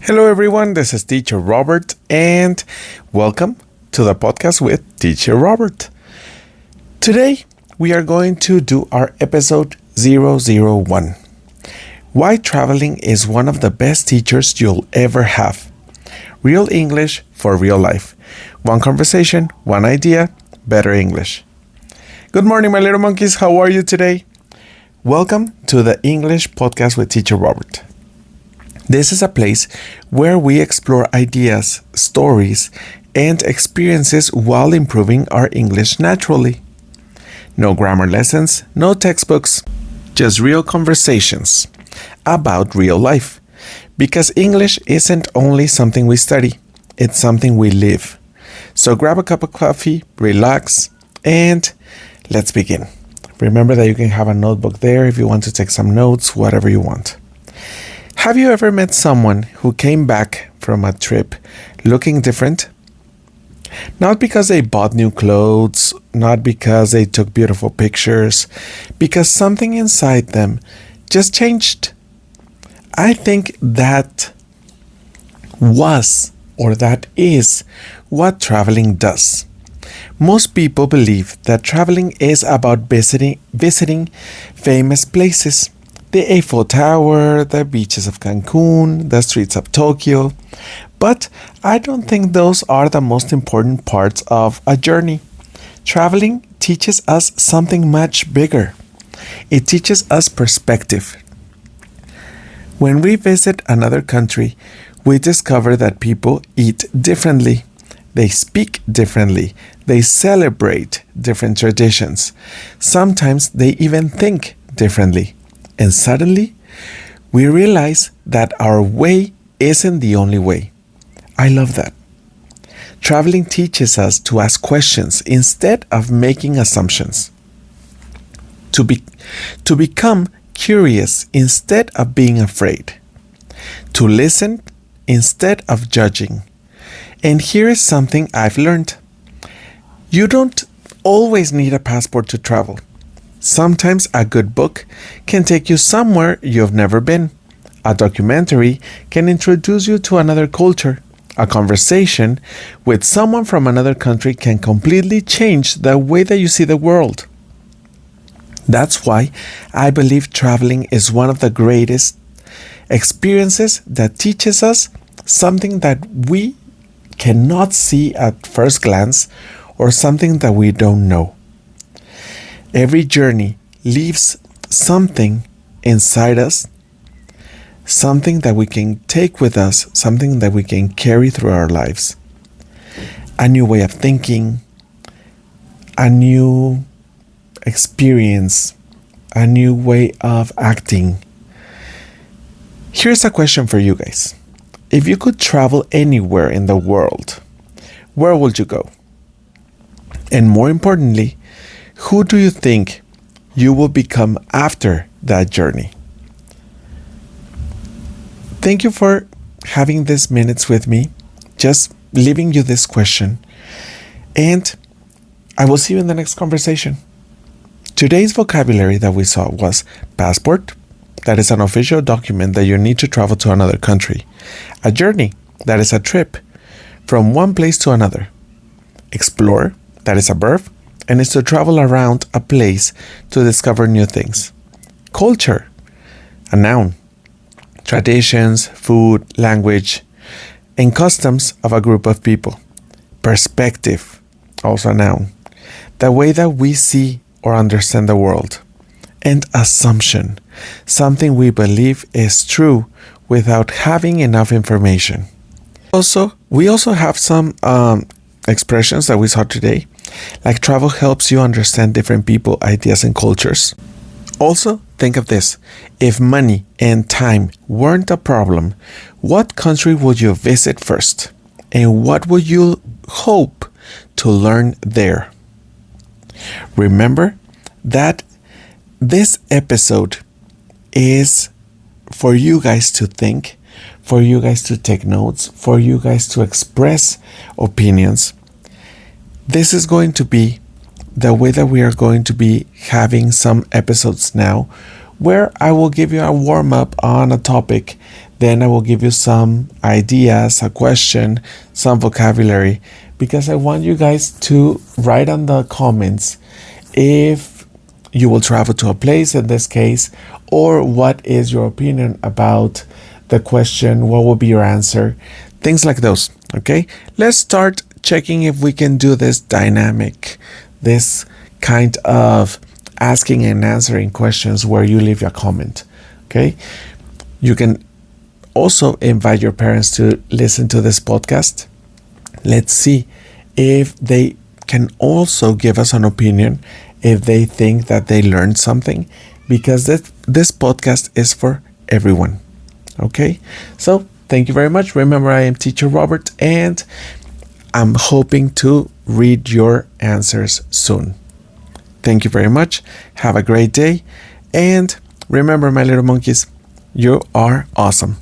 Hello, everyone. This is Teacher Robert, and welcome to the podcast with Teacher Robert. Today, we are going to do our episode 001. Why traveling is one of the best teachers you'll ever have. Real English for real life. One conversation, one idea, better English. Good morning, my little monkeys. How are you today? Welcome to the English podcast with Teacher Robert. This is a place where we explore ideas, stories, and experiences while improving our English naturally. No grammar lessons, no textbooks, just real conversations about real life. Because English isn't only something we study, it's something we live. So grab a cup of coffee, relax, and let's begin. Remember that you can have a notebook there if you want to take some notes, whatever you want. Have you ever met someone who came back from a trip looking different? Not because they bought new clothes, not because they took beautiful pictures, because something inside them just changed. I think that is what traveling does. Most people believe that traveling is about visiting famous places. The Eiffel Tower, the beaches of Cancun, the streets of Tokyo. But I don't think those are the most important parts of a journey. Traveling teaches us something much bigger. It teaches us perspective. When we visit another country, we discover that people eat differently. They speak differently. They celebrate different traditions. Sometimes they even think differently. And suddenly, we realize that our way isn't the only way. I love that. Traveling teaches us to ask questions instead of making assumptions. To become curious instead of being afraid. To listen instead of judging. And here is something I've learned. You don't always need a passport to travel. Sometimes a good book can take you somewhere you've never been. A documentary can introduce you to another culture. A conversation with someone from another country can completely change the way that you see the world. That's why I believe traveling is one of the greatest experiences that teaches us something that we cannot see at first glance or something that we don't know. Every journey leaves something inside us, something that we can take with us, something that we can carry through our lives. A new way of thinking, a new experience, a new way of acting. Here's a question for you guys. If you could travel anywhere in the world, where would you go? And more importantly, who do you think you will become after that journey? Thank you for having these minutes with me, just leaving you this question. And I will see you in the next conversation. Today's vocabulary that we saw was passport, that is an official document that you need to travel to another country. A journey, that is a trip from one place to another. Explore, that is a verb, and is to travel around a place to discover new things. Culture, a noun. Traditions, food, language, and customs of a group of people. Perspective, also a noun. The way that we see or understand the world. And assumption, something we believe is true without having enough information. We also have some expressions that we saw today. Like travel helps you understand different people, ideas, and cultures. Also, think of this. If money and time weren't a problem, what country would you visit first? And what would you hope to learn there? Remember that this episode is for you guys to think, for you guys to take notes, for you guys to express opinions. This is going to be the way that we are going to be having some episodes now, where I will give you a warm-up on a topic Then I will give you some ideas, a question, some vocabulary, because I want you guys to write on the comments if you will travel to a place in this case, or what is your opinion about the question, what will be your answer, things like those. Okay, let's start checking if we can do this dynamic, this kind of asking and answering questions where you leave your comment. Okay, you can also invite your parents to listen to this podcast. Let's see if they can also give us an opinion, if they think that they learned something, because this podcast is for everyone. Okay, so thank you very much. Remember, I am Teacher Robert, and I'm hoping to read your answers soon. Thank you very much. Have a great day. And remember, my little monkeys, you are awesome.